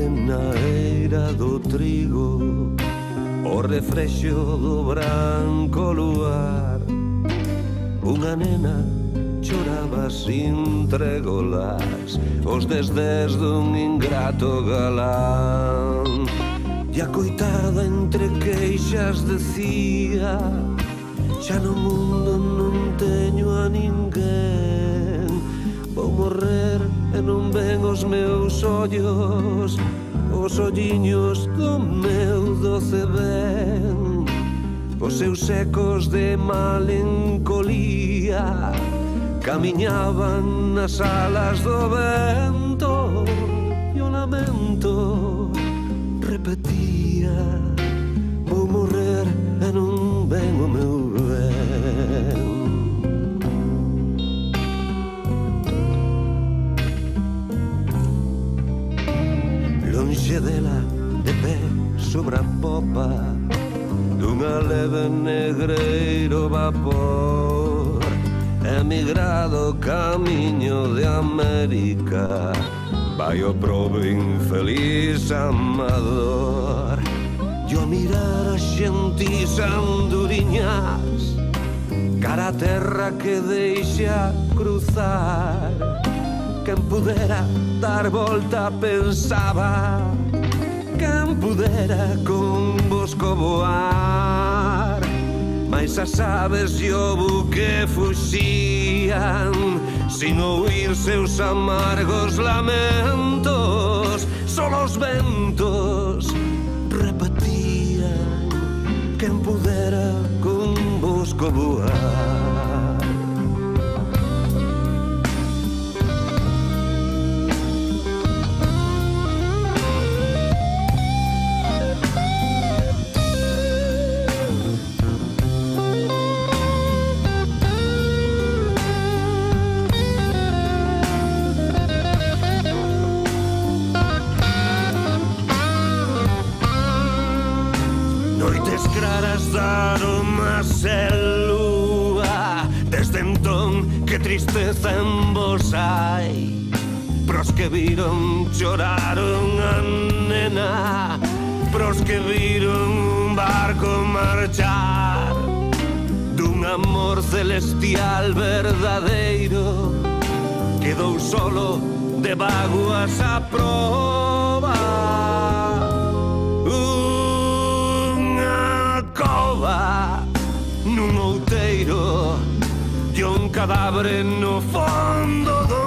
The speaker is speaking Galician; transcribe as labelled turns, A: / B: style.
A: tarde na eira do trigo, o refrexo do branco luar. Unha nena choraba sin trégolas os desdés dun ingrato galán. E a coitada entre queixas decía: xa no mundo non teño a ninguén, vou morrer e non ven os meus ollos, os olliños do meu doce ben. Os seus ecos de malencolía camiñaban nas alas do vento, e o lamento repetía: vou morrer e non ven o meu ben. Lonxe dela, de pé sobre a popa dunha leve negreiro vapor, emigrado camiño de América, vai o probe infeliz amador. E ao mirar as xentis anduriñas cara a terra que deixa cruzar, quen pudera dar volta pensaba, quen pudera con bosco voar. Mais as aves e o buque fuxían sin oír seus amargos lamentos, só os ventos repetían: quen pudera con bosco voar. Noites claras daron máis e lúa, desde entón que tristeza en vos hai. Pros que viron choraron a nena, pros que viron un barco marchar, dun amor celestial verdadeiro, quedou solo de vaguas a proba. Nun outeiro e un cadáver no fondo do